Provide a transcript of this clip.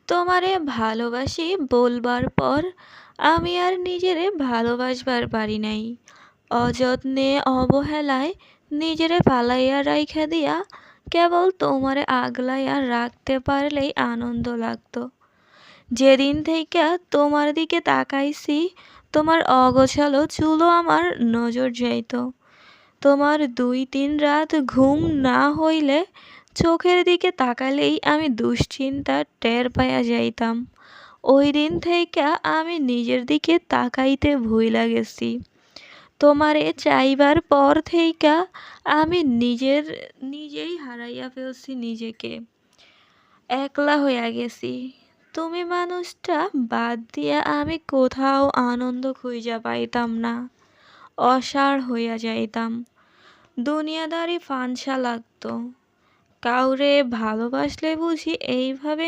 তোমারে ভালোবাসি বলবার পর আমি আর নিজেরে ভালোবাসবার পারি নাই। অযত্নে অবহেলায় নিজেরে ফালাইয়া রাইখা দিয়া কেবল তোমারে আগলাইয়া রাখতে পারলেই আনন্দ লাগতো। যেদিন থেইকা তোমার দিকে তাকাইছি তোমার অগোছালো চুলও আমার নজর যাইতো। তোমার ২-৩ রাত ঘুম না হইলে চোখের দিকে তাকালেই আমি দুশ্চিন্তা টের পাইয়া যাইতাম। ওই দিন থেইকা আমি নিজের দিকে তাকাইতে ভুইলা গেছি। তোমারে চাইবার পর থেইকা আমি নিজেই হারাইয়া ফেলছি নিজেকে। একলা হইয়া গেছি। তুমি মানুষটা বাদ দিয়া আমি কোথাও আনন্দ খুঁইজা পাইতাম না। অসাড় হইয়া যাইতাম। দুনিয়াদারি ফানসা লাগতো। কাউরে ভালোবাসলে বুঝি এইভাবে